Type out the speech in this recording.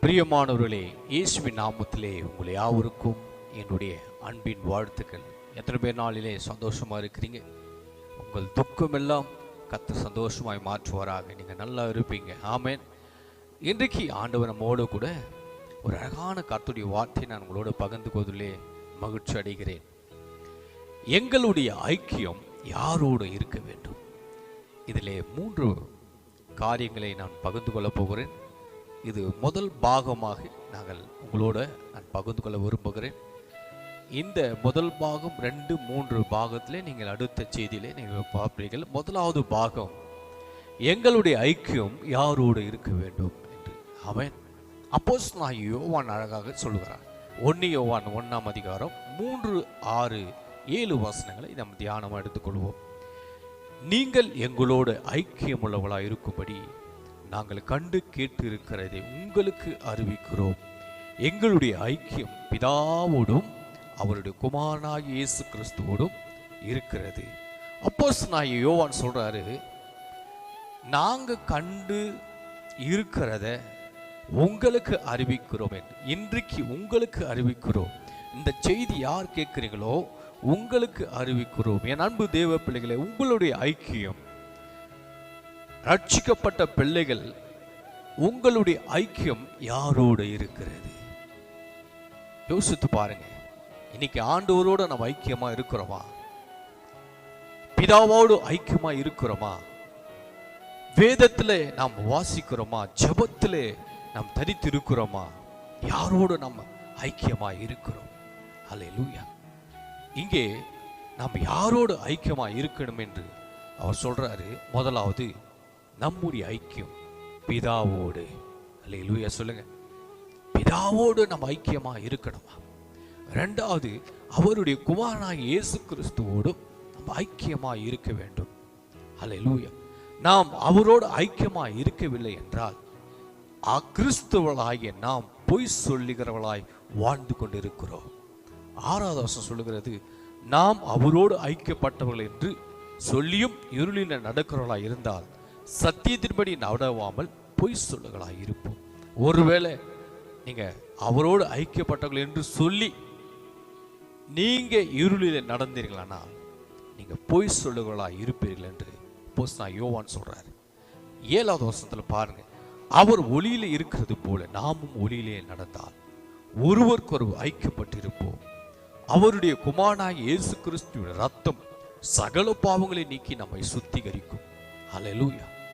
பிரியமானவர்களே, இயேசுவின் நாமத்திலே உங்களை யாவருக்கும் என்னுடைய அன்பின் வாழ்த்துக்கள். எத்தனை பேர் நாளிலே சந்தோஷமாக இருக்கிறீங்க? உங்கள் துக்கமெல்லாம் கர்த்தர் சந்தோஷமாய் மாற்றுவாராக. நீங்கள் நல்லா இருப்பீங்க. ஆமென். இன்றைக்கு ஆண்டவர் நம்மோடு கூட ஒரு அழகான கர்த்தருடைய வார்த்தையை நான் உங்களோடு பகிர்ந்து கொள்வதிலே மகிழ்ச்சி அடைகிறேன். எங்களுடைய ஐக்கியம் யாரோடு இருக்க வேண்டும்? இதிலே 3 காரியங்களை நான் பகிர்ந்து கொள்ளப் போகிறேன். இது முதல் பாகமாக நான் பகிர்ந்து கொள்ள விரும்புகிறேன். இந்த முதல் பாகம் 2, 3 பாகத்திலே நீங்கள் அடுத்த செய்தியிலே நீங்கள் பார்ப்பீர்கள். முதலாவது பாகம், எங்களுடைய ஐக்கியம் யாரோடு இருக்க வேண்டும் என்று. ஆமென். அப்போஸ்தலனாகிய யோவான் அழகாக சொல்லுகிறார். 1 யோவான் 1ஆம் அதிகாரம் 3, 6, 7 வசனங்களை நாம் தியானமாக எடுத்துக்கொள்வோம். நீங்கள் எங்களோடு ஐக்கியமுள்ளவர்களாக இருக்கும்படி நாங்கள் கண்டு கேட்டு இருக்கிறதை உங்களுக்கு அறிவிக்கிறோம். எங்களுடைய ஐக்கியம் பிதாவோடும் அவருடைய குமாரனாகிய இயேசு கிறிஸ்துவோடும் இருக்கிறது. அப்போஸ்தலனாகிய யோவான் சொல்றாரு, நாங்க கண்டு இருக்கிறத உங்களுக்கு அறிவிக்கிறோம் என்று. இன்றைக்கு உங்களுக்கு அறிவிக்கிறோம். இந்த செய்தி யார் கேட்கிறீங்களோ உங்களுக்கு அறிவிக்கிறோம். என் அன்பு தேவ பிள்ளைகளே, உங்களுடைய ஐக்கியம், ரட்சிக்கப்பட்ட பிள்ளைகள், உங்களுடைய ஐக்கியம் யாரோடு இருக்கிறது? யோசித்து பாருங்க. இன்னைக்கு ஆண்டவரோடு நம்ம ஐக்கியமா இருக்கிறோமா? பிதாவோடு ஐக்கியமா இருக்கிறோமா? வேதத்திலே நாம் வாசிக்கிறோமா? ஜெபத்திலே நாம் தரித்து இருக்கிறோமா? யாரோடு நம்ம ஐக்கியமா இருக்கிறோம்? அல்லேலூயா. இங்கே நாம் யாரோடு ஐக்கியமா இருக்கணும் என்று அவர் சொல்றாரு. முதலாவது, நம்முடைய ஐக்கியம் பிதாவோடு. அல்லேலூயா சொல்லுங்க. பிதாவோடு நம்ம ஐக்கியமா இருக்கணுமா? 2வது, அவருடைய குமாரனாகிய இயேசு கிறிஸ்துவோடு நம்ம ஐக்கியமா இருக்க வேண்டும். அல்லேலூயா. நாம் அவரோடு ஐக்கியமா இருக்கவில்லை என்றால் கிறிஸ்துவர்களாகிய நாம் பொய் சொல்லுகிறவர்களாய் வாழ்ந்து கொண்டிருக்கிறோம். 6வது வசனம் சொல்லுகிறது, நாம் அவரோடு ஐக்கியப்பட்டவர்கள் என்று சொல்லியும் இருளில் நடக்கிறவர்களாய் இருந்தால் சத்தியத்தின்படி நடவாமல் பொய் சொல்லுகளாய் இருப்போம். ஒருவேளை நீங்க அவரோடு ஐக்கியப்பட்டவர்கள் என்று சொல்லி நீங்க இருளில் நடந்தீர்களானா நீங்க பொய் சொல்லுகளாய் இருப்பீர்கள் என்று அப்போஸ்தலனாகிய யோவான் சொல்றாரு. 7வது வசனத்துல பாருங்க, அவர் ஒளியிலே இருக்கிறது போல நாமும் ஒளியிலே நடந்தால் ஒருவருக்கொருவர் ஐக்கியப்பட்டிருப்போம். அவருடைய குமாரனாகிய இயேசு கிறிஸ்துவின் ரத்தம் சகல பாவங்களை நீக்கி நம்மை சுத்திகரிக்கும். அல்லேலூயா.